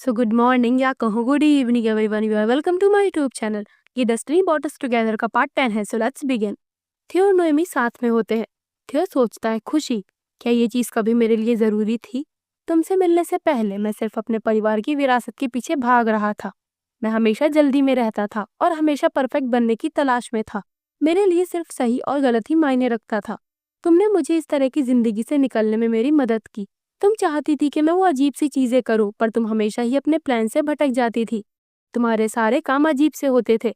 So good morning या कहो good evening everyone. You are welcome to my YouTube channel. ये Destiny Brought Us Together का part 10 है. So let's begin. थियो और नोएमी साथ में होते हैं. थियो सोचता है खुशी, क्या ये चीज़ कभी मेरे लिए ज़रूरी थी? तुमसे मिलने से पहले मैं सिर्फ अपने परिवार की विरासत के पीछे भाग रहा था. मैं हमेशा जल्दी में रहता था और हमेशा परफेक्ट बनने की तलाश में था. मेरे लिए सिर्फ सही और गलत ही मायने रखता था. तुमने मुझे इस तरह की जिंदगी से निकलने में मेरी मदद की. तुम चाहती थी कि मैं वो अजीब सी चीजें करूं, पर तुम हमेशा ही अपने प्लान से भटक जाती थी. तुम्हारे सारे काम अजीब से होते थे.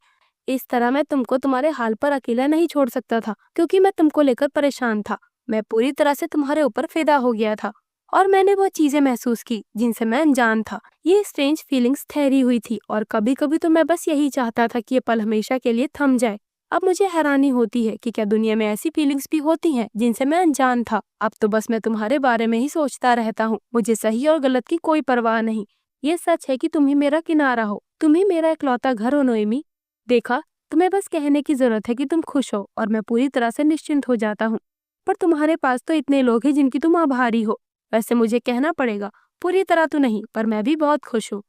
इस तरह मैं तुमको तुम्हारे हाल पर अकेला नहीं छोड़ सकता था, क्योंकि मैं तुमको लेकर परेशान था. मैं पूरी तरह से तुम्हारे ऊपर फिदा हो गया था और मैंने वो चीजें महसूस की जिनसे मैं अनजान था. ये स्ट्रेंज फीलिंग्स ठहरी हुई थी और कभी कभी तो मैं बस यही चाहता था कि ये पल हमेशा के लिए थम जाए. अब मुझे हैरानी होती है कि क्या दुनिया में ऐसी फीलिंग्स भी होती हैं जिनसे मैं अनजान था. अब तो बस मैं तुम्हारे बारे में ही सोचता रहता हूँ. मुझे सही और गलत की कोई परवाह नहीं. ये सच है कि तुम ही मेरा किनारा हो. तुम ही मेरा इकलौता घर हो नोएमी. देखा, तुम्हें बस कहने की जरूरत है कि तुम खुश हो और मैं पूरी तरह से निश्चिंत हो जाता हूँ. पर तुम्हारे पास तो इतने लोग हैं जिनकी तुम आभारी हो. वैसे मुझे कहना पड़ेगा, पूरी तरह तो नहीं, पर मैं भी बहुत खुश हूँ.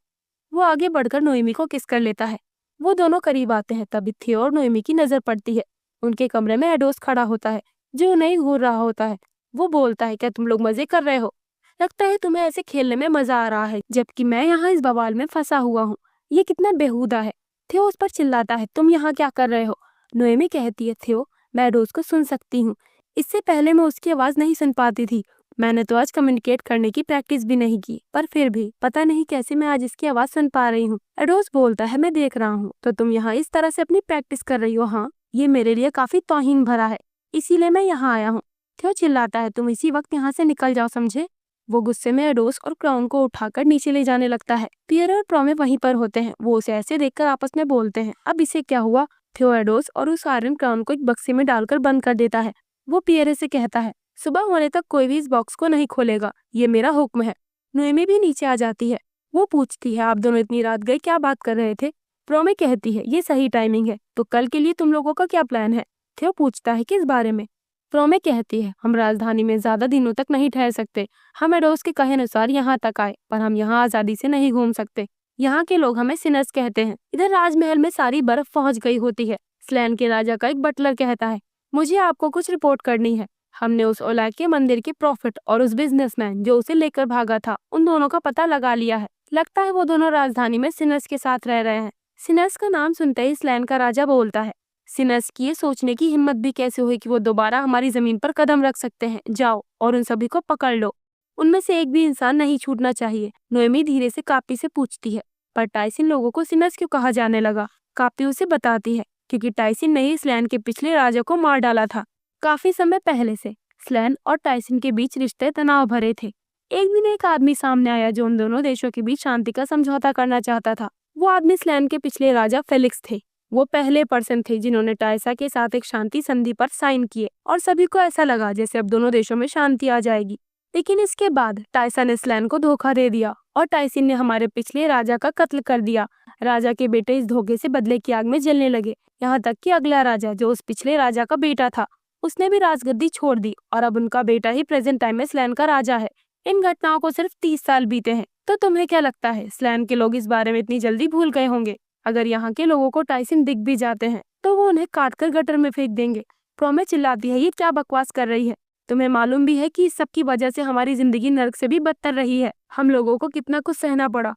वो आगे बढ़कर नोएमी को किस कर लेता है. वो दोनों करीब आते हैं. तभी थियो और नोएमी की नजर पड़ती है. उनके कमरे में एडोस खड़ा होता है, जो उन्हें ही घूर रहा होता है. वो बोलता है, क्या तुम लोग मजे कर रहे हो? लगता है तुम्हें ऐसे खेलने में मजा आ रहा है, जबकि मैं यहाँ इस बवाल में फंसा हुआ हूँ. ये कितना बेहुदा है. थियो उस पर चिल्लाता है, तुम यहाँ क्या कर रहे हो? नोएमी कहती है, थियो, मैं एडोस को सुन सकती हूँ. इससे पहले मैं उसकी आवाज नहीं सुन पाती थी. मैंने तो आज कम्युनिकेट करने की प्रैक्टिस भी नहीं की, पर फिर भी पता नहीं कैसे मैं आज इसकी आवाज सुन पा रही हूँ. एडोस बोलता है, मैं देख रहा हूँ. तो तुम यहाँ इस तरह से अपनी प्रैक्टिस कर रही हो? हाँ, ये मेरे लिए काफी तौहीन भरा है, इसीलिए मैं यहाँ आया हूँ. थियो चिल्लाता है, तुम इसी वक्त यहाँ से निकल जाओ, समझे? वो गुस्से में एडोस और क्राउन को उठाकर नीचे ले जाने लगता है. पियर और प्रोमे वहीं पर होते हैं. वो उसे ऐसे देखकर आपस में बोलते हैं, अब इसे क्या हुआ? थियो एडोस और उस आयरन क्राउन को एक बक्से में डालकर बंद कर देता है. वो पियरे से कहता है, सुबह होने तक कोई भी इस बॉक्स को नहीं खोलेगा, ये मेरा हुक्म है. नोएमी भी नीचे आ जाती है. वो पूछती है, आप दोनों इतनी रात गए क्या बात कर रहे थे? प्रोमे कहती है, ये सही टाइमिंग है. तो कल के लिए तुम लोगों का क्या प्लान है? थियो पूछता है, किस बारे में? प्रोमे कहती है, हम राजधानी में ज्यादा दिनों तक नहीं ठहर सकते. हम एडोस के कहे अनुसार यहाँ तक आए, पर हम यहाँ आजादी से नहीं घूम सकते. यहाँ के लोग हमें सिनर्स कहते हैं. इधर राजमहल में सारी बर्फ पहुंच गई होती है. स्लैन के राजा का एक बटलर कहता है, मुझे आपको कुछ रिपोर्ट करनी है. हमने उस ओला के मंदिर के प्रॉफिट और उस बिजनेसमैन जो उसे लेकर भागा था, उन दोनों का पता लगा लिया है. लगता है वो दोनों राजधानी में सिनर्स के साथ रह रहे हैं. सिनर्स का नाम सुनते ही स्लैन का राजा बोलता है, सिनर्स की ये सोचने की हिम्मत भी कैसे हुई कि वो दोबारा हमारी जमीन पर कदम रख सकते हैं. जाओ और उन सभी को पकड़ लो. उनमें से एक भी इंसान नहीं छूटना चाहिए. नोएमी धीरे से कापी से पूछती है, पर टाइसिन लोगों को सिनर्स क्यों कहा जाने लगा? कापी उसे बताती है, क्योंकि टाइसिन ने ही स्लैन के पिछले राजा को मार डाला था. काफी समय पहले से स्लैन और टाइसिन के बीच रिश्ते तनाव भरे थे. एक दिन एक आदमी सामने आया जो उन दोनों देशों के बीच शांति का समझौता करना चाहता था. वो आदमी स्लैन के पिछले राजा फेलिक्स थे. वो पहले पर्सन थे जिन्होंने टाइसा के साथ एक शांति संधि पर साइन किए और सभी को ऐसा लगा जैसे अब दोनों देशों में शांति आ जाएगी. लेकिन इसके बाद टाइसा ने स्लैन को धोखा दे दिया और टाइसिन ने हमारे पिछले राजा का कत्ल कर दिया. राजा के बेटे इस धोखे से बदले की आग में जलने लगे. यहाँ तक कि अगला राजा जो उस पिछले राजा का बेटा था, उसने भी राजगद्दी छोड़ दी और अब उनका बेटा ही प्रेजेंट टाइम में स्लैन का राजा है. इन घटनाओं को सिर्फ 30 साल बीते हैं. तो तुम्हें क्या लगता है, स्लैन के लोग इस बारे में इतनी जल्दी भूल गए होंगे? अगर यहाँ के लोगों को टाइसिन दिख भी जाते हैं तो वो उन्हें काटकर गटर में फेंक देंगे. प्रोमे चिल्लाती है, ये क्या बकवास कर रही है? तुम्हें मालूम भी है कि इस सब की वजह से हमारी जिंदगी नर्क से भी बदतर रही है. हम लोगों को कितना कुछ सहना पड़ा.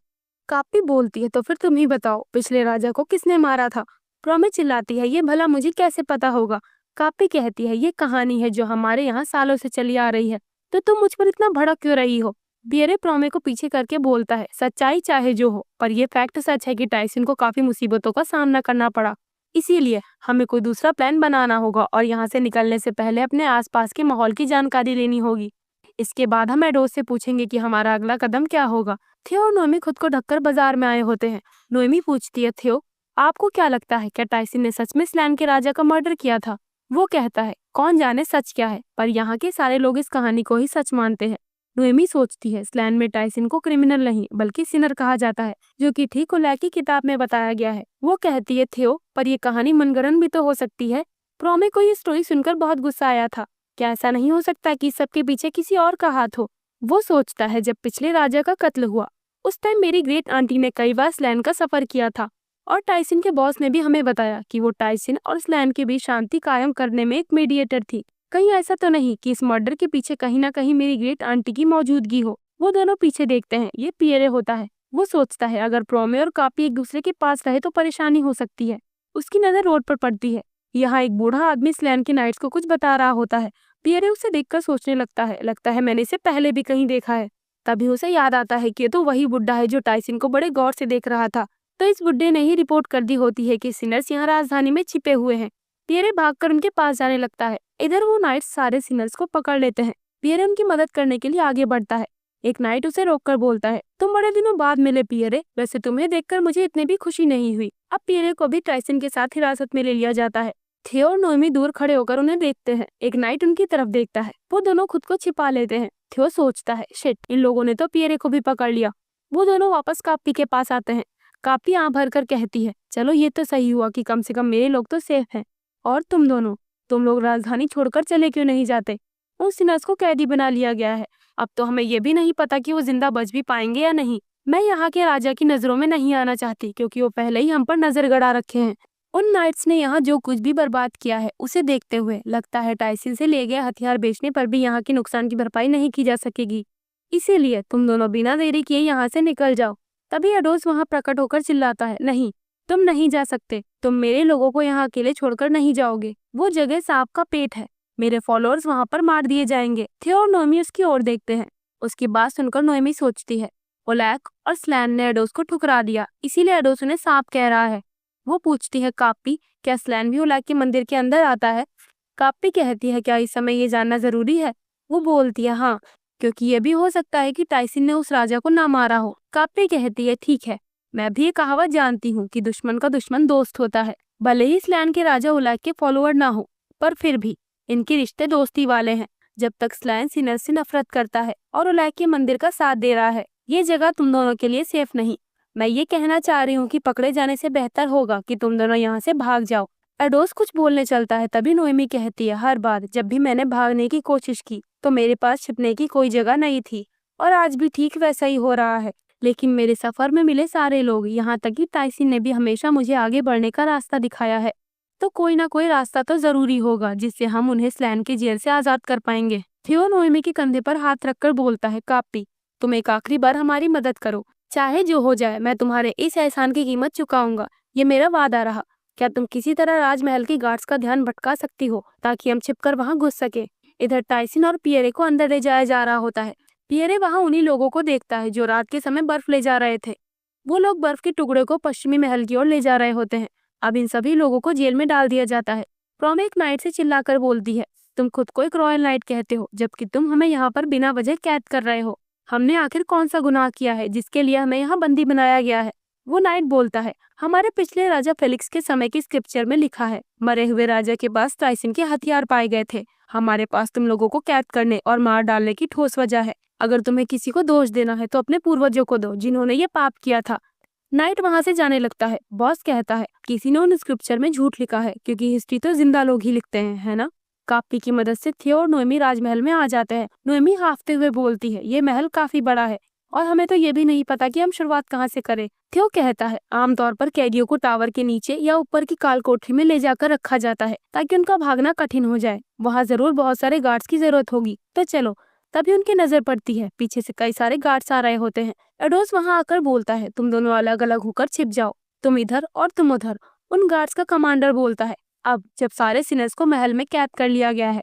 कापी बोलती है, तो फिर तुम ही बताओ, पिछले राजा को किसने मारा था? प्रोमे चिल्लाती है, ये भला मुझे कैसे पता होगा? कापी कहती है, ये कहानी है जो हमारे यहाँ सालों से चली आ रही है. तो तुम मुझ पर इतना भड़क क्यों रही हो? बियरे प्रोमे को पीछे करके बोलता है, सच्चाई चाहे जो हो, पर यह फैक्ट सच है कि टाइसिन को काफी मुसीबतों का सामना करना पड़ा. इसीलिए हमें कोई दूसरा प्लान बनाना होगा और यहाँ से निकलने से पहले अपने आसपास के माहौल की जानकारी लेनी होगी. इसके बाद हम एडोस से पूछेंगे कि हमारा अगला कदम क्या होगा. थियो और नोएमी खुद को ढककर बाजार में आए होते हैं. नोएमी पूछती है, थियो, आपको क्या लगता है, क्या टाइसिन ने सच में स्लैन के राजा का मर्डर किया था? वो कहता है, कौन जाने सच क्या है, पर यहाँ के सारे लोग इस कहानी को ही सच मानते हैं. नोएमी सोचती है, स्लैन में टाइसिन को क्रिमिनल नहीं बल्कि सिनर कहा जाता है, जो कि ठीक ओला की किताब में बताया गया है. वो कहती है, थियो, पर ये कहानी मनगढ़ंत भी तो हो सकती है. प्रोमे को ये स्टोरी सुनकर बहुत गुस्सा आया था. क्या ऐसा नहीं हो सकता कि सबके पीछे किसी और का हाथ हो? वो सोचता है, जब पिछले राजा का कत्ल हुआ उस टाइम मेरी ग्रेट आंटी ने कई बार स्लैन का सफर किया था और टाइसन के बॉस ने भी हमें बताया कि वो टाइसन और स्लैन के बीच शांति कायम करने में एक मीडिएटर थी। कहीं ऐसा तो नहीं कि इस मर्डर के पीछे कहीं ना कहीं मेरी ग्रेट आंटी की मौजूदगी हो। वो दोनों पीछे देखते हैं। ये पियरे होता है। वो सोचता है अगर प्रोमे और कापी एक दूसरे के पास रहे तो परेशानी हो सकती है। उसकी नजर रोड पर पड़ती है। यहाँ एक बूढ़ा आदमी स्लैन के नाइट्स को कुछ बता रहा होता है। पियरे उसे देखकर सोचने लगता है मैंने इसे पहले भी कहीं देखा है। तभी उसे याद आता है कि ये तो वही बुड्ढा है जो टाइसन को बड़े गौर से देख रहा था। तो इस बुड्ढे ने ही रिपोर्ट कर दी होती है कि सिनर्स यहाँ राजधानी में छिपे हुए हैं। पियरे भागकर उनके पास जाने लगता है। इधर वो नाइट्स सारे सिनर्स को पकड़ लेते हैं। पियरे उनकी मदद करने के लिए आगे बढ़ता है। एक नाइट उसे रोककर बोलता है, तुम बड़े दिनों बाद मिले पियरे, वैसे तुम्हें देखकर मुझे इतनी भी खुशी नहीं हुई। अब पियरे को भी टाइसन के साथ हिरासत में ले लिया जाता है। थियो और नोएमी दूर खड़े होकर उन्हें देखते हैं। एक नाइट उनकी तरफ देखता है। वो दोनों खुद को छिपा लेते हैं। थियो सोचता है, शिट, इन लोगों ने तो पियरे को भी पकड़ लिया। वो दोनों वापस कापी के पास आते हैं। कापी आंख भर कर कहती है, चलो ये तो सही हुआ कि कम से कम मेरे लोग तो सेफ हैं। और तुम लोग राजधानी छोड़कर चले क्यों नहीं जाते? उन सिनर्स को कैदी बना लिया गया है। अब तो हमें ये भी नहीं पता कि वो जिंदा बच भी पाएंगे या नहीं। मैं यहाँ के राजा की नजरों में नहीं आना चाहती क्योंकि वो पहले ही हम पर नजर गड़ा रखे हैं। उन नाइट्स ने यहाँ जो कुछ भी बर्बाद किया है उसे देखते हुए लगता है टाइसन से ले गए हथियार बेचने पर भी यहाँ के नुकसान की भरपाई नहीं की जा सकेगी। इसीलिए तुम दोनों बिना देरी किए यहाँ से निकल जाओ। तभी एडोस वहाँ प्रकट होकर चिल्लाता है, नहीं, तुम नहीं जा सकते। तुम मेरे लोगों को यहाँ अकेले छोड़कर नहीं जाओगे। वो जगह सांप का पेट है। मेरे फॉलोअर्स वहाँ पर मार दिए जाएंगे। थियो और नोएमी उसकी ओर देखते हैं। उसकी बात सुनकर नोएमी सोचती है, ओलैक और स्लैन ने एडोस को ठुकरा दिया, इसीलिए एडोस उन्हें सांप कह रहा है। वो पूछती है, कापी, क्या स्लैन भी ओलैक के मंदिर के अंदर आता है? कापी कहती है, क्या इस समय ये जानना जरूरी है? वो बोलती है, हाँ, क्योंकि ये भी हो सकता है कि टाइसन ने उस राजा को ना मारा हो। कापी कहती है, ठीक है, मैं भी ये कहावत जानती हूँ कि दुश्मन का दुश्मन दोस्त होता है। भले ही स्लैन के राजा ओलैक के फॉलोअर ना हो, पर फिर भी इनके रिश्ते दोस्ती वाले हैं। जब तक स्लैन सिनर से नफरत करता है और ओलैक के मंदिर का साथ दे रहा है, ये जगह तुम दोनों के लिए सेफ नहीं। मैं ये कहना चाह रही हूँ कि पकड़े जाने से बेहतर होगा कि तुम दोनों यहाँ से भाग जाओ। एडोस कुछ बोलने चलता है, तभी नोएमी कहती है, हर बार जब भी मैंने भागने की कोशिश की तो मेरे पास छिपने की कोई जगह नहीं थी, और आज भी ठीक वैसा ही हो रहा है। लेकिन मेरे सफर में मिले सारे लोग, यहाँ तक कि टाइसन ने भी हमेशा मुझे आगे बढ़ने का रास्ता दिखाया है। तो कोई ना कोई रास्ता तो जरूरी होगा जिससे हम उन्हें स्लैन के जेल से आजाद कर पाएंगे। थियो नोएमी के कंधे पर हाथ रखकर बोलता है, कापी, तुम एक आखिरी बार हमारी मदद करो। चाहे जो हो जाए, मैं तुम्हारे इस एहसान की कीमत चुकाऊंगा। ये मेरा वादा रहा। क्या तुम किसी तरह राजमहल की गार्ड्स का ध्यान भटका सकती हो ताकि हम छिपकर वहां घुस सके? इधर टाइसन और पियरे को अंदर ले जाया जा रहा होता है। पियरे वहां उन्हीं लोगों को देखता है जो रात के समय बर्फ ले जा रहे थे। वो लोग बर्फ के टुकड़े को पश्चिमी महल की ओर ले जा रहे होते हैं। अब इन सभी लोगों को जेल में डाल दिया जाता है। प्रोमे एक नाइट से चिल्लाकर बोलती है, तुम खुद को एक रॉयल नाइट कहते हो, जबकि तुम हमें यहाँ पर बिना वजह कैद कर रहे हो। हमने आखिर कौन सा गुनाह किया है जिसके लिए हमें यहाँ बंदी बनाया गया है? वो नाइट बोलता है, हमारे पिछले राजा फेलिक्स के समय की स्क्रिप्चर में लिखा है, मरे हुए राजा के पास टाइसन के हथियार पाए गए थे। हमारे पास तुम लोगों को कैद करने और मार डालने की ठोस वजह है। अगर तुम्हें किसी को दोष देना है तो अपने पूर्वजों को दो जिन्होंने ये पाप किया था। नाइट वहां से जाने लगता है। बॉस कहता है, किसी ने उन स्क्रिप्चर में झूठ लिखा है क्योंकि हिस्ट्री तो जिंदा लोग ही लिखते हैं, है ना? कापी की मदद से थियो और नोएमी राजमहल में आ जाते हैं। नोएमी हाफते हुए बोलती है, ये महल काफी बड़ा है और हमें तो ये भी नहीं पता कि हम शुरुआत कहाँ से करें। थियो कहता है, आमतौर पर कैदियों को टावर के नीचे या ऊपर की काल कोठरी में ले जाकर रखा जाता है ताकि उनका भागना कठिन हो जाए। वहाँ जरूर बहुत सारे गार्ड्स की जरूरत होगी, तो चलो। तभी उनकी नजर पड़ती है, पीछे से कई सारे गार्ड्स आ रहे होते हैं। एडोस वहाँ आकर बोलता है, तुम दोनों अलग अलग होकर छिप जाओ, तुम इधर और तुम उधर। उन गार्ड्स का कमांडर बोलता है, अब जब सारे सिनर्स को महल में कैद कर लिया गया है,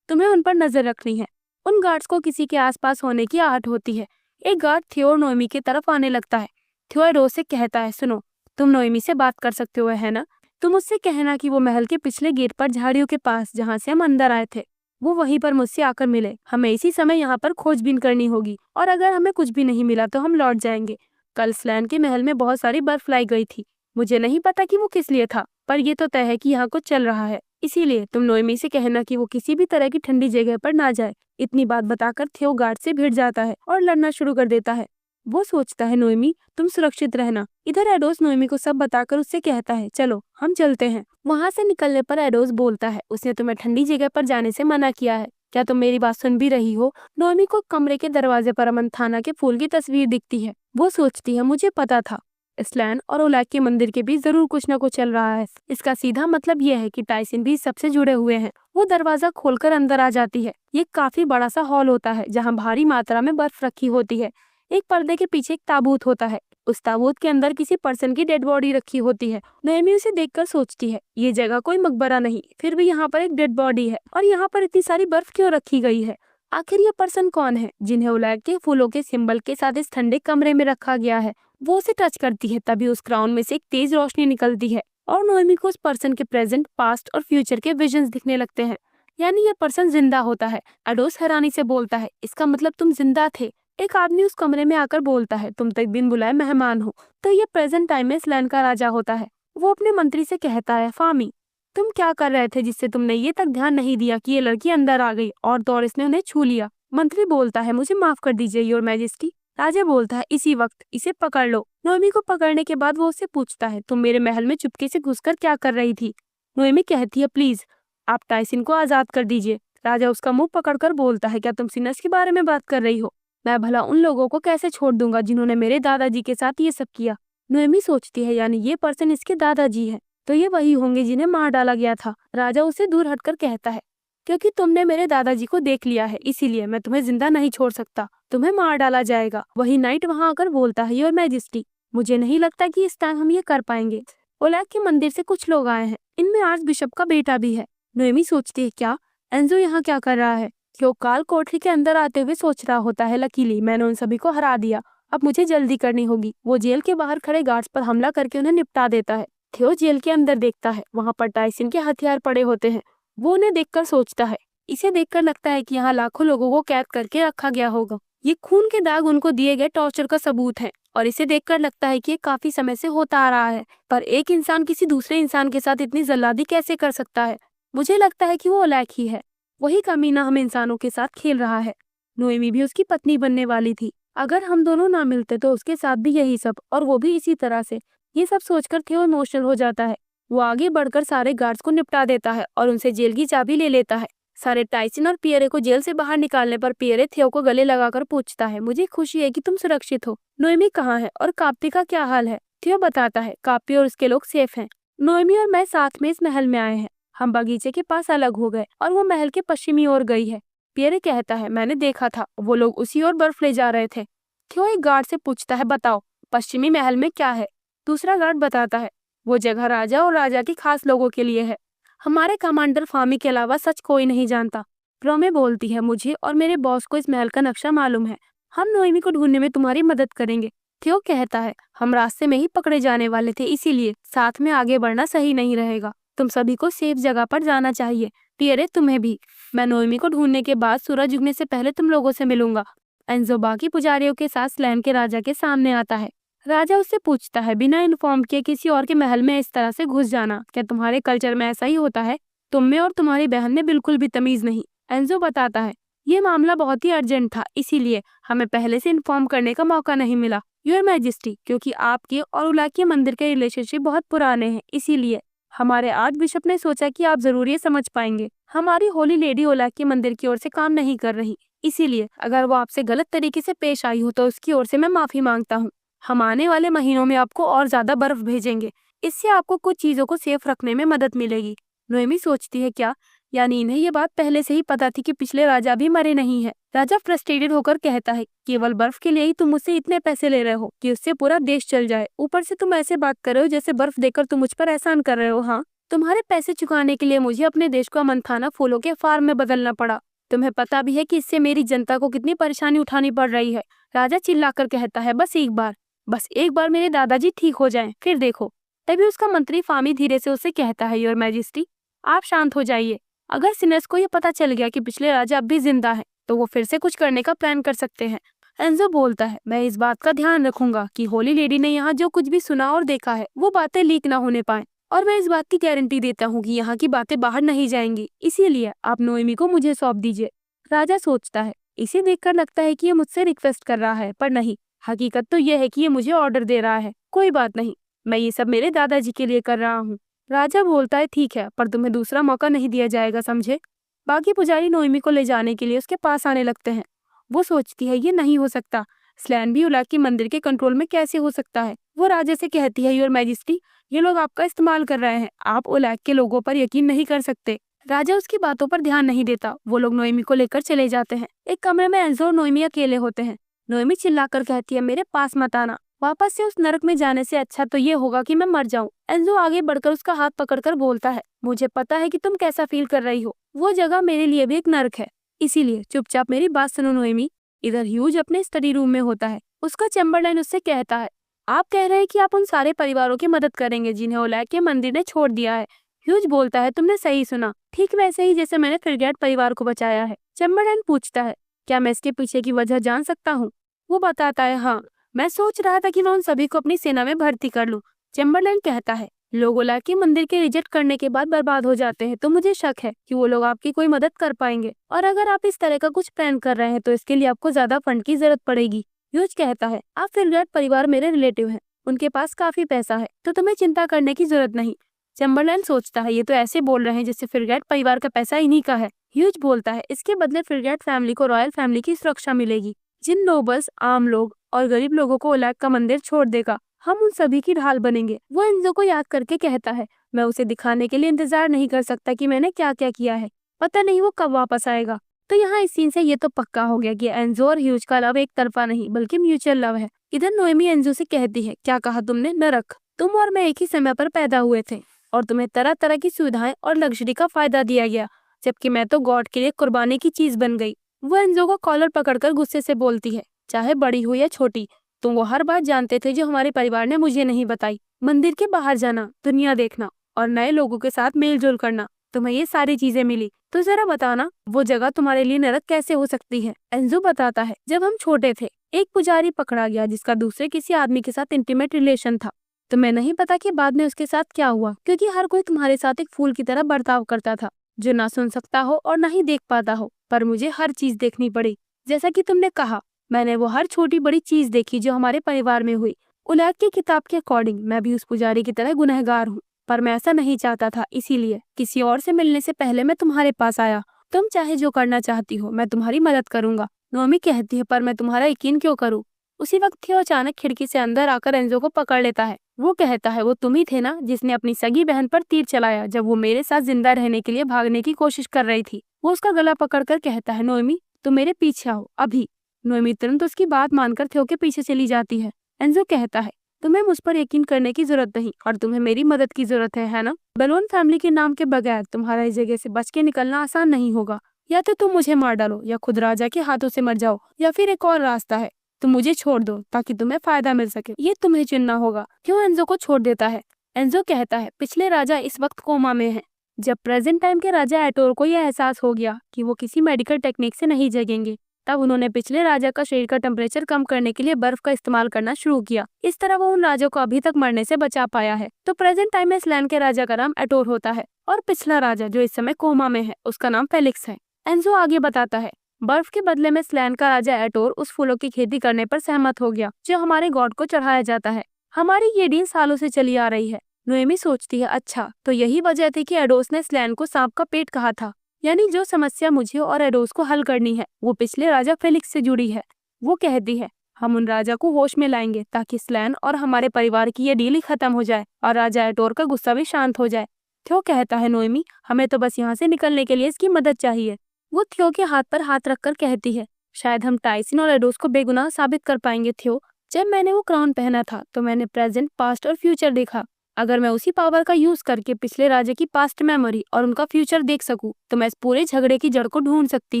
तुम्हें उन पर नजर रखनी है। उन गार्ड्स को किसी के आसपास होने की आहट होती है। एक गार्ड थियो और नोएमी की तरफ आने लगता है। थियो एडोस से कहता है, सुनो, तुम नोएमी से बात कर सकते हो, है ना? तुम उससे कहना कि वो महल के पिछले गेट पर झाड़ियों के पास जहाँ से हम अंदर आए थे, वो वहीं पर मुझसे आकर मिले। हमें इसी समय यहाँ पर खोजबीन करनी होगी और अगर हमें कुछ भी नहीं मिला तो हम लौट जाएंगे। कल स्लैन के महल में बहुत सारी बर्फ लाई गई थी। मुझे नहीं पता कि वो किस लिए था, पर ये तो तय है कि यहाँ कुछ चल रहा है। इसीलिए तुम नोएमी से कहना कि वो किसी भी तरह की ठंडी जगह पर ना जाए। इतनी बात बताकर थियो गार्ड से भिड़ जाता है और लड़ना शुरू कर देता है। वो सोचता है, नोएमी, तुम सुरक्षित रहना। इधर एडोस नोएमी को सब बताकर उससे कहता है, चलो हम चलते हैं। वहाँ से निकलने पर एडोस बोलता है, उसने तुम्हें ठंडी जगह पर जाने से मना किया है। क्या तुम मेरी बात सुन भी रही हो? नोएमी को कमरे के दरवाजे पर अमंथाना के फूल की तस्वीर दिखती है। वो सोचती है, मुझे पता था स्लैन और ओलैक के मंदिर के बीच जरूर कुछ न कुछ चल रहा है। इसका सीधा मतलब यह है कि टाइसन भी सबसे जुड़े हुए हैं। वो दरवाजा खोलकर अंदर आ जाती है। ये काफी बड़ा सा हॉल होता है जहाँ भारी मात्रा में बर्फ रखी होती है। एक पर्दे के पीछे एक ताबूत होता है। उस ताबूत के अंदर किसी पर्सन की डेड बॉडी रखी होती है। नोएमी उसे देखकर सोचती है, ये जगह कोई मकबरा नहीं, फिर भी यहाँ पर एक डेड बॉडी है और यहाँ पर इतनी सारी बर्फ क्यों रखी गई है? आखिर ये पर्सन कौन है जिन्हें ओलैक के फूलों के सिंबल के साथ इस ठंडे कमरे में रखा गया है? वो उसे टच करती है, तभी उस क्राउन में से एक तेज रोशनी निकलती है और नोएमी को उस पर्सन के प्रेजेंट, पास्ट और फ्यूचर के विजन्स दिखने लगते हैं। यानी ये पर्सन जिंदा होता है। एडोस हैरानी से बोलता है, इसका मतलब तुम जिंदा थे? एक आदमी उस कमरे में आकर बोलता है, तुम तक बिन बुलाए मेहमान हो। तो ये प्रेजेंट टाइम में स्लैन का राजा होता है। वो अपने मंत्री से कहता है, फामी तुम क्या कर रहे थे जिससे तुमने ये तक ध्यान नहीं दिया कि ये लड़की अंदर आ गई और डोरिस ने उन्हें छू लिया? मंत्री बोलता है, मुझे माफ कर दीजिए योर मैजेस्टी। राजा बोलता है, इसी वक्त इसे पकड़ लो। नोएमी को पकड़ने के बाद वो उससे पूछता है, तुम मेरे महल में चुपके से घुसकर क्या कर रही थी? नोएमी कहती है, प्लीज आप टाइसन को आजाद कर दीजिए। राजा उसका मुंह पकड़कर बोलता है, क्या तुम सिनस के बारे में बात कर रही हो? मैं भला उन लोगों को कैसे छोड़ दूंगा जिन्होंने मेरे दादाजी के साथ ये सब किया? नोएमी सोचती है, यानी ये पर्सन इसके दादाजी है, तो ये वही होंगे जिन्हें मार डाला गया था। राजा उसे दूर हटकर कहता है, क्योंकि तुमने मेरे दादाजी को देख लिया है इसीलिए मैं तुम्हें जिंदा नहीं छोड़ सकता, तुम्हें मार डाला जाएगा। वही नाइट वहां आकर बोलता है, योर मैजेस्टी मुझे नहीं लगता कि इस टाइम हम ये कर पाएंगे। ओलैक के मंदिर से कुछ लोग आए हैं, इनमें आर्च बिशप का बेटा भी है। नोएमी सोचती है, क्या एंजो यहाँ क्या कर रहा है? क्यों काल कोठरी के अंदर आते हुए सोच रहा होता है, लकीली मैंने उन सभी को हरा दिया, अब मुझे जल्दी करनी होगी। वो जेल के बाहर खड़े गार्ड्स पर हमला करके उन्हें निपटा देता है। थियो जेल के अंदर देखता है, वहां पर टाइसन के हथियार पड़े होते हैं। वो उन्हें देखकर सोचता है, इसे देखकर लगता है कि यहाँ लाखों लोगों को कैद करके रखा गया होगा। ये खून के दाग उनको दिए गए टॉर्चर का सबूत है और इसे देखकर लगता है कि ये काफी समय से होता आ रहा है। पर एक इंसान किसी दूसरे इंसान के साथ इतनी जल्लादी कैसे कर सकता है? मुझे लगता है कि वो ओलैक ही है, वही कमीना हम इंसानों के साथ खेल रहा है। नोएमी भी उसकी पत्नी बनने वाली थी, अगर हम दोनों ना मिलते तो उसके साथ भी यही सब, और वो भी इसी तरह से। ये सब सोचकर थियो इमोशनल हो जाता है। वो आगे बढ़कर सारे गार्ड्स को निपटा देता है और उनसे जेल की चाबी ले लेता है। सारे टाइसन और पियरे को जेल से बाहर निकालने पर पियरे थियो को गले लगाकर पूछता है, मुझे खुशी है कि तुम सुरक्षित हो। नोएमी कहाँ है और काप्पी का क्या हाल है? थियो बताता है, काप्पी और उसके लोग सेफ हैं। नोएमी और मैं साथ में इस महल में आए हैं। हम बगीचे के पास अलग हो गए और वो महल के पश्चिमी ओर गई है। पियरे कहता है, मैंने देखा था, वो लोग उसी ओर बर्फ ले जा रहे थे। थियो एक गार्ड से पूछता है, बताओ पश्चिमी महल में क्या है? दूसरा गार्ड बताता है, वो जगह राजा और राजा के खास लोगों के लिए है, हमारे कमांडर फामी के अलावा सच कोई नहीं जानता। प्रोमे बोलती है, मुझे और मेरे बॉस को इस महल का नक्शा मालूम है, हम नोएमी को ढूंढने में तुम्हारी मदद करेंगे। थियो कहता है, हम रास्ते में ही पकड़े जाने वाले थे, इसीलिए साथ में आगे बढ़ना सही नहीं रहेगा, तुम सभी को सेफ जगह पर जाना चाहिए। पियरे तुम्हें भी। मैं नोएमी को ढूंढने के बाद सूरज उगने से पहले तुम लोगों से मिलूंगा। एंजो बाकी पुजारियों के साथ स्लैन के राजा के सामने आता है। राजा उससे पूछता है, बिना इन्फॉर्म किए किसी और के महल में इस तरह से घुस जाना, क्या तुम्हारे कल्चर में ऐसा ही होता है? तुम में और तुम्हारी बहन में बिल्कुल भी तमीज नहीं। एंजो बताता है, ये मामला बहुत ही अर्जेंट था, इसीलिए हमें पहले से इन्फॉर्म करने का मौका नहीं मिला योर मैजेस्टी, क्योंकि आपके और ओलैक के मंदिर के रिलेशनशिप बहुत पुराने हैं, इसीलिए हमारे आर्च बिशप ने सोचा कि आप जरूर ये समझ पाएंगे। हमारी होली लेडी ओलैक के मंदिर की ओर से काम नहीं कर रही, इसीलिए अगर वो आपसे गलत तरीके से पेश आई हो तो उसकी ओर से मैं माफी मांगता हूँ। हम आने वाले महीनों में आपको और ज्यादा बर्फ भेजेंगे, इससे आपको कुछ चीजों को सेफ रखने में मदद मिलेगी। नोएमी सोचती है, क्या यानी इन्हें ये बात पहले से ही पता थी कि पिछले राजा भी मरे नहीं है? राजा फ्रस्ट्रेटेड होकर कहता है, केवल बर्फ के लिए ही तुम मुझसे इतने पैसे ले रहे हो कि उससे पूरा देश चल जाए, ऊपर से तुम ऐसे बात कर रहे हो जैसे बर्फ देकर तुम मुझ पर एहसान कर रहे हो। हाँ, तुम्हारे पैसे चुकाने के लिए मुझे अपने देश को अमंथाना फूलों के फार्म में बदलना पड़ा। तुम्हें पता भी है कि इससे मेरी जनता को कितनी परेशानी उठानी पड़ रही है। राजा चिल्लाकर कहता है, बस एक बार मेरे दादाजी ठीक हो जाएं, फिर देखो। तभी उसका मंत्री फामी धीरे से उसे कहता है, योर मैजेस्टी आप शांत हो जाइए। अगर सिनस को ये पता चल गया कि पिछले राजा अब भी जिंदा है तो वो फिर से कुछ करने का प्लान कर सकते हैं। एंजो बोलता है, मैं इस बात का ध्यान रखूंगा कि होली लेडी ने यहाँ जो कुछ भी सुना और देखा है वो बातें लीक ना होने पाए, और मैं इस बात की गारंटी देता हूँ कि यहाँ की बातें बाहर नहीं जाएंगी, इसीलिए आप नोएमी को मुझे सौंप दीजिए। राजा सोचता है, इसे देखकर लगता है कि ये मुझसे रिक्वेस्ट कर रहा है, पर नहीं, हकीकत तो यह है कि ये मुझे ऑर्डर दे रहा है। कोई बात नहीं, मैं ये सब मेरे दादाजी के लिए कर रहा हूँ। राजा बोलता है, ठीक है, पर तुम्हें दूसरा मौका नहीं दिया जाएगा, समझे? बाकी पुजारी नोएमी को ले जाने के लिए उसके पास आने लगते हैं। वो सोचती है ये नहीं हो सकता, स्लैन भी ओलैक के मंदिर के कंट्रोल में कैसे हो सकता है। वो राजा से कहती है, योर मैजेस्टी, ये लोग आपका इस्तेमाल कर रहे हैं, आप ओलैक के लोगों पर यकीन नहीं कर सकते। राजा उसकी बातों पर ध्यान नहीं देता। वो लोग नोएमी को लेकर चले जाते हैं। एक कमरे में एंजो और नोएमी अकेले होते हैं। नोएमी चिल्लाकर कहती है, मेरे पास मत आना, वापस से उस नरक में जाने से अच्छा तो ये होगा कि मैं मर जाऊं। एंजो आगे बढ़कर उसका हाथ पकड़कर बोलता है, मुझे पता है कि तुम कैसा फील कर रही हो, वो जगह मेरे लिए भी एक नरक है, इसीलिए चुपचाप मेरी बात सुनो नोएमी। इधर ह्यूज अपने स्टडी रूम में होता है। उसका चैम्बरलाइन उससे कहता है, आप कह रहे हैं कि आप उन सारे परिवारों की मदद करेंगे जिन्हें ओलैक के मंदिर ने छोड़ दिया है। ह्यूज बोलता है, तुमने सही सुना, ठीक वैसे ही जैसे मैंने फ्रिगेट परिवार को बचाया है। चैम्बरलाइन पूछता है, क्या मैं इसके पीछे की वजह जान सकता हूँ? वो बताता है, हाँ, मैं सोच रहा था कि मैं उन सभी को अपनी सेना में भर्ती कर लूं। चैम्बरलाइन कहता है, लोग ओलैक के मंदिर के रिजेक्ट करने के बाद बर्बाद हो जाते हैं, तो मुझे शक है कि वो लोग आपकी कोई मदद कर पाएंगे, और अगर आप इस तरह का कुछ प्लान कर रहे हैं तो इसके लिए आपको ज्यादा फंड की जरूरत पड़ेगी। ह्यूज कहता है, आप फ्रिगेट परिवार मेरे रिलेटिव हैं, उनके पास काफी पैसा है, तो तुम्हें चिंता करने की जरूरत नहीं। चैम्बरलाइन सोचता है, ये तो ऐसे बोल रहे हैं जैसे फ्रिगेट परिवार का पैसा इन्हीं का है। ह्यूज बोलता है, इसके बदले फ्रिगेट फैमिली को रॉयल फैमिली की सुरक्षा मिलेगी। जिन नोबल्स, आम लोग और गरीब लोगों को ओलैक का मंदिर छोड़ देगा, हम उन सभी की ढाल बनेंगे। वो एंजो को याद करके कहता है, मैं उसे दिखाने के लिए इंतजार नहीं कर सकता कि मैंने क्या क्या किया है, पता नहीं वो कब वापस आएगा। तो यहाँ इस सीन से ये तो पक्का हो गया कि एंजो और ह्यूज का लव एक तरफा नहीं बल्कि म्यूचुअल लव है। इधर नोएमी एंजो से कहती है, क्या कहा तुमने? नरक? तुम और मैं एक ही समय पर पैदा हुए थे और तुम्हें तरह तरह की सुविधाएं और लग्जरी का फायदा दिया गया, जबकि मैं तो गॉड के लिए कुर्बानी की चीज बन गई। वो एंजो को कॉलर पकड़कर गुस्से से बोलती है, चाहे बड़ी हो या छोटी, तुम वो हर बात जानते थे जो हमारे परिवार ने मुझे नहीं बताई। मंदिर के बाहर जाना, दुनिया देखना और नए लोगों के साथ मेल जोल करना, तुम्हें ये सारी चीजें मिली, तो जरा बताना वो जगह तुम्हारे लिए नरक कैसे हो सकती है? एंजो बताता है, जब हम छोटे थे एक पुजारी पकड़ा गया जिसका दूसरे किसी आदमी के साथ इंटीमेट रिलेशन था। तुम्हें नहीं पता कि बाद में उसके साथ क्या हुआ, क्योंकि हर कोई तुम्हारे साथ एक फूल की तरह बर्ताव करता था, जो ना सुन सकता हो और ना ही देख पाता हो। पर मुझे हर चीज देखनी पड़ी, जैसा कि तुमने कहा, मैंने वो हर छोटी बड़ी चीज देखी जो हमारे परिवार में हुई। ओलैक की किताब के अकॉर्डिंग मैं भी उस पुजारी की तरह गुनहगार हूँ, पर मैं ऐसा नहीं चाहता था, इसीलिए किसी और से मिलने से पहले मैं तुम्हारे पास आया। तुम चाहे जो करना चाहती हो, मैं तुम्हारी मदद करूंगा। नोएमी कहती है, पर मैं तुम्हारा यकीन क्यों करूं? उसी वक्त थियो अचानक खिड़की से अंदर आकर एंजो को पकड़ लेता है। वो कहता है, वो तुम ही थे ना जिसने अपनी सगी बहन पर तीर चलाया जब वो मेरे साथ जिंदा रहने के लिए भागने की कोशिश कर रही थी। वो उसका गला पकड़कर कहता है, नोएमी, तुम मेरे पीछे आओ अभी। नोएमी तुरंत उसकी बात मानकर थियो के पीछे चली जाती है। एंजो कहता है, तुम्हें मुझ पर यकीन करने की जरूरत नहीं और तुम्हें मेरी मदद की जरूरत है ना? बेलोन फैमिली के नाम के बगैर तुम्हारा इस जगह से बच के निकलना आसान नहीं होगा। या तो तुम मुझे मार डालो या खुद राजा के हाथों से मर जाओ, या फिर एक और रास्ता है, तुम मुझे छोड़ दो ताकि तुम्हें फायदा मिल सके। ये तुम्हें चुनना होगा। क्यों एंजो को छोड़ देता है? एंजो कहता है, पिछले राजा इस वक्त कोमा में है। जब प्रेजेंट टाइम के राजा एटोर को यह एहसास हो गया कि वो किसी मेडिकल टेक्निक से नहीं जगेंगे, तब उन्होंने पिछले राजा का शरीर का टेम्परेचर कम करने के लिए बर्फ का इस्तेमाल करना शुरू किया। इस तरह वो उन राजा को अभी तक मरने से बचा पाया है। तो प्रेजेंट टाइम में स्लैन के राजा का नाम एटोर होता है और पिछला राजा जो इस समय कोमा में है उसका नाम फेलिक्स है। एंजो आगे बताता है, बर्फ के बदले में स्लैन का राजा एटोर उस फूलों की खेती करने पर सहमत हो गया जो हमारे गॉड को चढ़ाया जाता है। हमारी ये डील सालों से चली आ रही है। नोएमी सोचती है, अच्छा तो यही वजह थी कि एडोस ने स्लैन को सांप का पेट कहा था। यानी जो समस्या मुझे और एडोस को हल करनी है वो पिछले राजा फेलिक्स से जुड़ी है। वो कहती है, हम उन राजा को होश में लाएंगे ताकि स्लैन और हमारे परिवार की ये डील ही खत्म हो जाए और राजा एटोर का गुस्सा भी शांत हो जाए। थियो कहता है, नोएमी, हमें तो बस यहाँ से निकलने के लिए इसकी मदद चाहिए। वो थियो के हाथ पर हाथ रखकर कहती है, शायद हम टाइसिन और एडोस को बेगुनाह साबित कर पाएंगे। थियो, जब मैंने वो क्राउन पहना था तो मैंने प्रेजेंट, पास्ट और फ्यूचर देखा। अगर मैं उसी पावर का यूज करके पिछले राजा की पास्ट मेमोरी और उनका फ्यूचर देख सकूं, तो मैं इस पूरे झगड़े की जड़ को ढूंढ सकती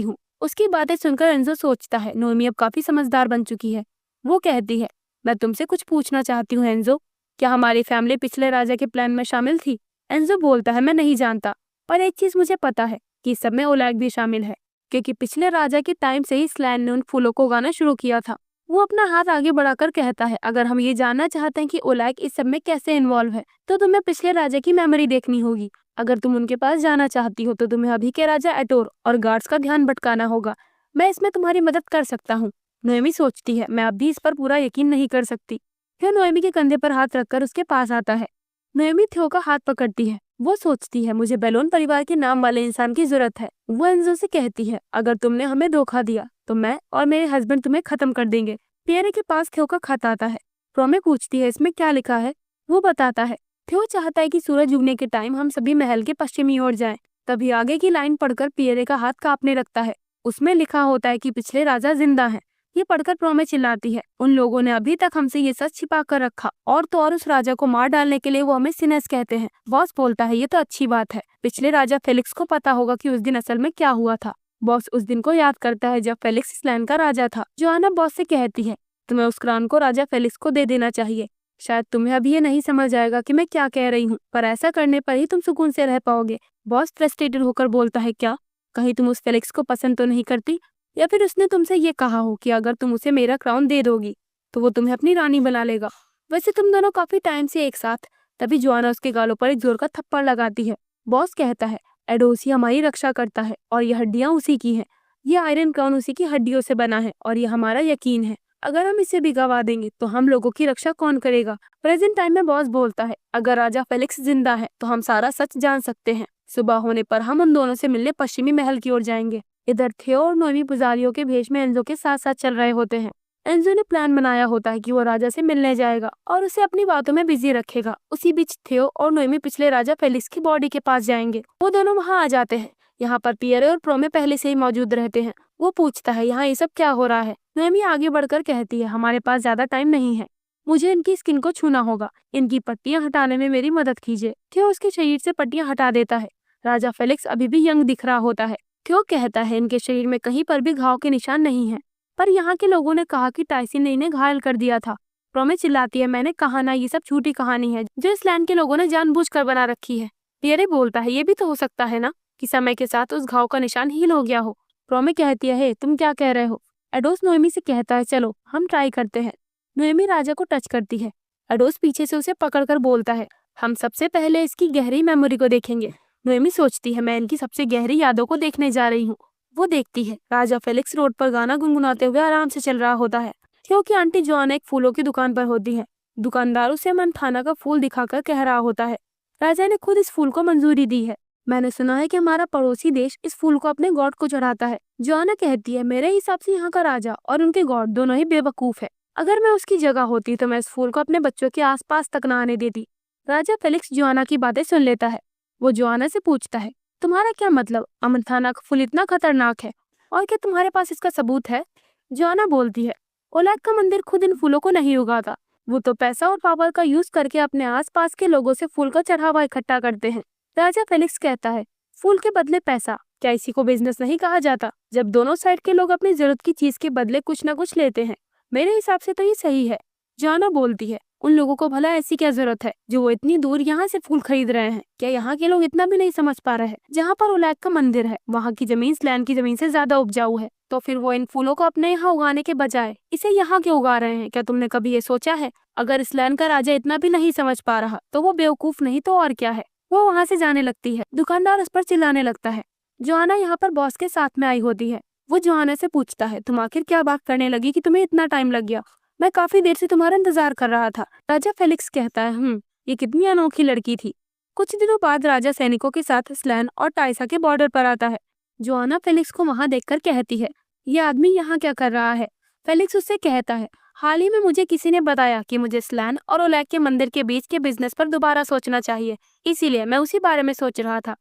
हूँ। उसकी बातें सुनकर एंजो सोचता है, नोएमी अब काफी समझदार बन चुकी है। वो कहती है, मैं तुमसे कुछ पूछना चाहती हूँ एंजो, क्या हमारी फैमिली पिछले राजा के प्लान में शामिल थी? एंजो बोलता है, मैं नहीं जानता, पर एक चीज मुझे पता है कि इस सब में ओलैक भी शामिल है, क्योंकि पिछले राजा के टाइम से ही स्लैन ने उन फूलों को उगाना शुरू किया था। वो अपना हाथ आगे बढ़ाकर कहता है, अगर हम ये जानना चाहते हैं कि ओलैक इस सब में कैसे इन्वॉल्व है, तो तुम्हें पिछले राजा की मेमोरी देखनी होगी। अगर तुम उनके पास जाना चाहती हो तो तुम्हें अभी के राजा एटोर और गार्ड्स का ध्यान भटकाना होगा। मैं इसमें तुम्हारी मदद कर सकता हूँ। नोएमी सोचती है, मैं अब भी इस पर पूरा यकीन नहीं कर सकती। फिर नोएमी के कंधे पर हाथ रखकर उसके पास आता है। नोएमी थियो का हाथ पकड़ती है वो सोचती है मुझे बेलोन परिवार के नाम वाले इंसान की जरूरत है। वो एंजो से कहती है अगर तुमने हमें धोखा दिया तो मैं और मेरे हस्बैंड तुम्हें खत्म कर देंगे। पियरे के पास थियो का खत आता है। प्रोमे पूछती है इसमें क्या लिखा है। वो बताता है थियो चाहता है कि सूरज उगने के टाइम हम सभी महल के पश्चिमी ओर जाएं। तभी आगे की लाइन पढ़कर पियरे का हाथ कांपने लगता है। उसमें लिखा होता है कि पिछले राजा जिंदा हैं। ये पढ़कर प्रोमे चिल्लाती है उन लोगों ने अभी तक हमसे ये सच छिपा कर रखा, और तो और उस राजा को मार डालने के लिए वो हमें सिनेस कहते हैं। बॉस बोलता है ये तो अच्छी बात है, पिछले राजा फेलिक्स को पता होगा कि उस दिन असल में क्या हुआ था। बॉस उस दिन को याद करता है जब फेलिक्स इस लैंड का राजा था। जोआना बॉस से कहती है तुम्हें उस क्राउन को राजा फेलिक्स को दे देना चाहिए। शायद तुम्हें अभी ये नहीं समझ आएगा कि मैं क्या कह रही हूँ, पर ऐसा करने पर ही तुम सुकून से रह पाओगे। बॉस फ्रस्ट्रेटेड होकर बोलता है क्या कहीं तुम उस फेलिक्स को पसंद तो नहीं करती, या फिर उसने तुमसे ये कहा हो कि अगर तुम उसे मेरा क्राउन दे दोगी तो वो तुम्हें अपनी रानी बना लेगा। वैसे तुम दोनों काफी टाइम से एक साथ। तभी जोआना उसके गालों पर एक जोर का थप्पड़ लगाती है। बॉस कहता है एडोसी हमारी रक्षा करता है और ये हड्डियां उसी की हैं। ये आयरन क्राउन उसी की हड्डियों से बना है और ये हमारा यकीन है। अगर हम इसे भी गवा देंगे तो हम लोगों की रक्षा कौन करेगा। प्रेजेंट टाइम में बॉस बोलता है अगर राजा फेलिक्स जिंदा है तो हम सारा सच जान सकते हैं। सुबह होने पर हम उन दोनों से मिलने पश्चिमी महल की ओर जाएंगे। इधर थियो और नोएमी पुजारियों के भेष में एंजो के साथ साथ चल रहे होते हैं। एंजो ने प्लान बनाया होता है कि वो राजा से मिलने जाएगा और उसे अपनी बातों में बिजी रखेगा। उसी बीच थियो और नोएमी पिछले राजा फेलिक्स की बॉडी के पास जाएंगे। वो दोनों वहां आ जाते हैं। यहाँ पर पियरे और प्रोमे पहले से ही मौजूद रहते हैं। वो पूछता है यहाँ ये सब क्या हो रहा है। नोएमी आगे बढ़कर कहती है हमारे पास ज्यादा टाइम नहीं है, मुझे इनकी स्किन को छूना होगा, इनकी पट्टियां हटाने में मेरी मदद कीजिए। थियो उसके शरीर से पट्टियां हटा देता है। राजा फेलिक्स अभी भी यंग दिख रहा होता है। थियो कहता है इनके शरीर में कहीं पर भी घाव के निशान नहीं है, पर यहाँ के लोगों ने कहा कि टाइसी ने इन्हें घायल कर दिया था। प्रोमे चिल्लाती है मैंने कहा ना ये सब झूठी कहानी है जो इस लैंड के लोगों ने जानबूझकर बना रखी है। पियरे बोलता है ये भी तो हो सकता है ना कि समय के साथ उस घाव का निशान हील हो गया हो। प्रोमे कहती है तुम क्या कह रहे हो। एडोस नोएमी से कहता है चलो हम ट्राई करते हैं। नोएमी राजा को टच करती है। एडोस पीछे से उसे पकड़कर बोलता है हम सबसे पहले इसकी गहरी मेमोरी को देखेंगे। नोएमी सोचती है मैं इनकी सबसे गहरी यादों को देखने जा रही हूँ। वो देखती है राजा फेलिक्स रोड पर गाना गुनगुनाते हुए आराम से चल रहा होता है। क्योंकि आंटी जोआना एक फूलों की दुकान पर होती है। दुकानदार उसे मंथाना का फूल दिखाकर कह रहा होता है राजा ने खुद इस फूल को मंजूरी दी है। मैंने सुना है कि हमारा पड़ोसी देश इस फूल को अपने गॉड को चढ़ाता है। जोआना कहती है मेरे हिसाब से यहाँ का राजा और उनके गॉड दोनों ही बेवकूफ है। अगर मैं उसकी जगह होती तो मैं इस फूल को अपने बच्चों के आसपास तक न आने देती। राजा फेलिक्स जोआना की बातें सुन लेता है। वो जोआना से पूछता है तुम्हारा क्या मतलब, अमरथाना का फूल इतना खतरनाक है और क्या तुम्हारे पास इसका सबूत है। जोआना बोलती है ओलाद का मंदिर खुद इन फूलों को नहीं उगाता, वो तो पैसा और पावर का यूज करके अपने आसपास के लोगों से फूल का चढ़ावा इकट्ठा करते हैं। राजा फेलिक्स कहता है फूल के बदले पैसा, क्या इसी को बिजनेस नहीं कहा जाता जब दोनों साइड के लोग अपनी जरूरत की चीज के बदले कुछ न कुछ लेते हैं। मेरे हिसाब से तो ये सही है। जोआना बोलती है उन लोगों को भला ऐसी क्या जरूरत है जो वो इतनी दूर यहाँ से फूल खरीद रहे हैं। क्या यहाँ के लोग इतना भी नहीं समझ पा रहे हैं जहाँ पर ओलैक का मंदिर है वहाँ की जमीन इस लैंड की जमीन से ज्यादा उपजाऊ है, तो फिर वो इन फूलों को अपने यहाँ उगाने के बजाय इसे यहाँ क्यों उगा रहे हैं। क्या तुमने कभी ये सोचा है अगर इस लैंड का राजा इतना भी नहीं समझ पा रहा तो वो बेवकूफ नहीं तो और क्या है। वो वहाँ से जाने लगती है। दुकानदार उस पर चिल्लाने लगता है। जोआना यहाँ पर बॉस के साथ में आई होती है। वो जोआना से पूछता है तुम आखिर क्या बात करने लगी कि तुम्हें इतना टाइम लग गया, मैं काफी देर से तुम्हारा इंतजार कर रहा था। राजा फेलिक्स कहता है ये कितनी अनोखी लड़की थी। कुछ दिनों बाद राजा सैनिकों के साथ स्लैन और टाइसा के बॉर्डर पर आता है। जोआना फेलिक्स को वहां देखकर कहती है ये आदमी यहाँ क्या कर रहा है। फेलिक्स उससे कहता है हाल ही में मुझे किसी ने बताया कि मुझे स्लैन और ओलैक के मंदिर के बीच के बिजनेस पर दोबारा सोचना चाहिए, इसीलिए मैं उसी बारे में सोच रहा था।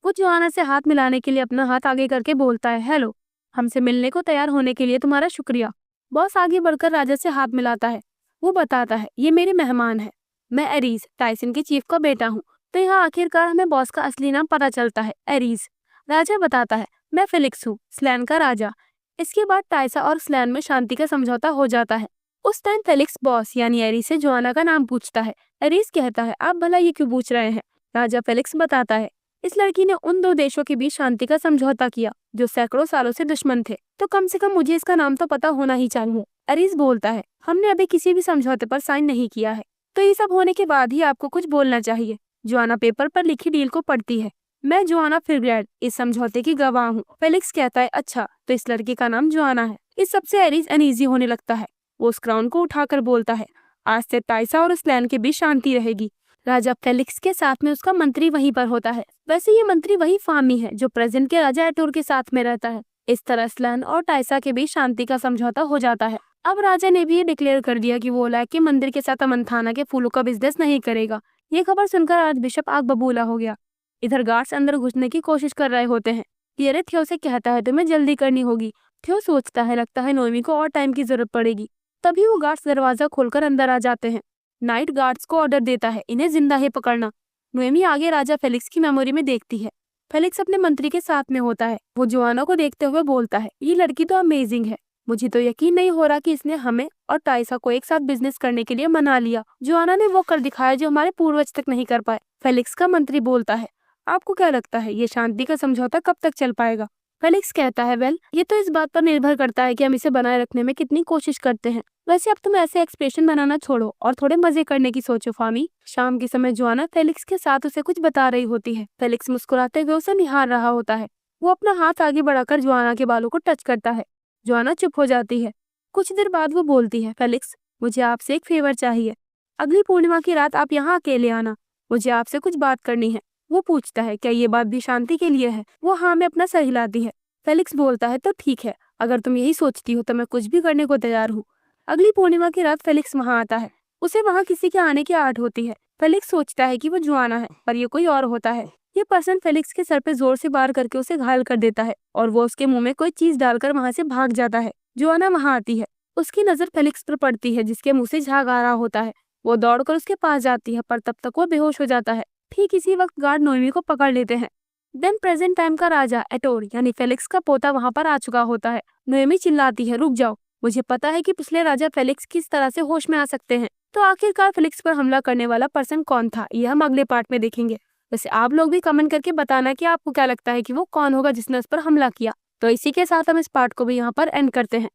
वो जोआना से हाथ मिलाने के लिए अपना हाथ आगे करके बोलता है हेलो, हमसे मिलने को तैयार होने के लिए तुम्हारा शुक्रिया। बॉस आगे बढ़कर राजा से हाथ मिलाता है। वो बताता है ये मेरे मेहमान है, मैं एरीज टाइसन के चीफ का बेटा हूँ। तो यहाँ आखिरकार हमें बॉस का असली नाम पता चलता है, एरीज। राजा बताता है मैं फेलिक्स हूँ, स्लैन का राजा। इसके बाद टाइसा और स्लैन में शांति का समझौता हो जाता है। उस टाइम फेलिक्स बॉस यानी एरीज से जोआना का नाम पूछता है। एरीज कहता है आप भला ये क्यों पूछ रहे हैं। राजा फेलिक्स बताता है इस लड़की ने उन दो देशों के बीच शांति का समझौता किया जो सैकड़ों सालों से दुश्मन थे, तो कम से कम मुझे इसका नाम तो पता होना ही चाहिए। एरीज बोलता है हमने अभी किसी भी समझौते पर साइन नहीं किया है, तो ये सब होने के बाद ही आपको कुछ बोलना चाहिए। जोआना पेपर पर लिखी डील को पढ़ती है। मैं जोआना फिरग्रैड इस समझौते की गवाह हूँ। फेलिक्स कहता है अच्छा तो इस लड़की का नाम जोआना है। इस सबसे एरीज अनईजी होने लगता है। वो उस क्राउन को उठाकर बोलता है आज से टाइसा और स्लैन के बीच शांति रहेगी। राजा फेलिक्स के साथ में उसका मंत्री वहीं पर होता है। वैसे ये मंत्री वही फामी है जो प्रेजेंट के राजा एटोर के साथ में रहता है। इस तरह स्लन और टाइसा के बीच शांति का समझौता हो जाता है। अब राजा ने भी ये डिक्लेयर कर दिया कि वो ओलैक के मंदिर के साथ अमंथाना के फूलों का बिजनेस नहीं करेगा। ये खबर सुनकर आर्चबिशप आग बबूला हो गया। इधर गार्ड्स अंदर घुसने की कोशिश कर रहे होते हैं। पियरे थियो से कहता है तुम्हें जल्दी करनी होगी। थियो सोचता है लगता है नोएमी को और टाइम की जरूरत पड़ेगी। तभी वो गार्ड्स दरवाजा खोलकर अंदर आ जाते हैं। नाइट गार्ड्स को ऑर्डर देता है इन्हें जिंदा ही पकड़ना। नोएमी आगे राजा फेलिक्स की मेमोरी में देखती है। फेलिक्स अपने मंत्री के साथ में होता है। वो जोआना को देखते हुए बोलता है ये लड़की तो अमेजिंग है। मुझे तो यकीन नहीं हो रहा कि इसने हमें और टाइसा को एक साथ बिजनेस करने के लिए मना लिया। जोआना ने वो कर दिखाया जो हमारे पूर्वज तक नहीं कर पाए। फेलिक्स का मंत्री बोलता है आपको क्या लगता है ये शांति का समझौता कब तक चल पाएगा? फेलिक्स कहता है वेल ये तो इस बात पर निर्भर करता है कि हम इसे बनाए रखने में कितनी कोशिश करते हैं। वैसे अब तुम ऐसे एक्सप्रेशन बनाना छोड़ो और थोड़े मजे करने की सोचो फामी। शाम के समय जोआना फेलिक्स के साथ उसे कुछ बता रही होती है। फेलिक्स मुस्कुराते हुए उसे निहार रहा होता है। वो अपना हाथ आगे बढ़ाकर जोआना के बालों को टच करता है। जोआना चुप हो जाती है। कुछ देर बाद वो बोलती है फेलिक्स मुझे आपसे एक फेवर चाहिए। अगली पूर्णिमा की रात आप यहाँ अकेले आना। मुझे आपसे कुछ बात करनी है। वो पूछता है क्या ये बात भी शांति के लिए है? वो हाँ में अपना सर हिलाती है। फेलिक्स बोलता है तो ठीक है अगर तुम यही सोचती हो तो मैं कुछ भी करने को तैयार हूँ। अगली पूर्णिमा की रात फेलिक्स वहाँ आता है। उसे वहाँ किसी के आने की आहट होती है। फेलिक्स सोचता है कि वो जोआना है पर ये कोई और होता है। ये पर्सन फेलिक्स के सर पे जोर से वार करके उसे घायल कर देता है और वो उसके मुंह में कोई चीज डालकर वहाँ से भाग जाता है। जोआना वहाँ आती है। उसकी नजर फेलिक्स पर पड़ती है जिसके मुंह से झाग आ रहा होता है। वो दौड़कर उसके पास जाती है पर तब तक वो बेहोश हो जाता है। ठीक इसी वक्त गार्ड नोएमी को पकड़ लेते हैं। देन प्रेजेंट टाइम का राजा एटोर यानी फेलिक्स का पोता वहां पर आ चुका होता है। नोएमी चिल्लाती है रुक जाओ। मुझे पता है कि पिछले राजा फेलिक्स किस तरह से होश में आ सकते हैं। तो आखिरकार फेलिक्स पर हमला करने वाला पर्सन कौन था ये हम अगले पार्ट में देखेंगे। वैसे आप लोग भी कमेंट करके बताना कि आपको क्या लगता है कि वो कौन होगा जिसने उस पर हमला किया। तो इसी के साथ हम इस पार्ट को भी यहाँ पर एंड करते हैं।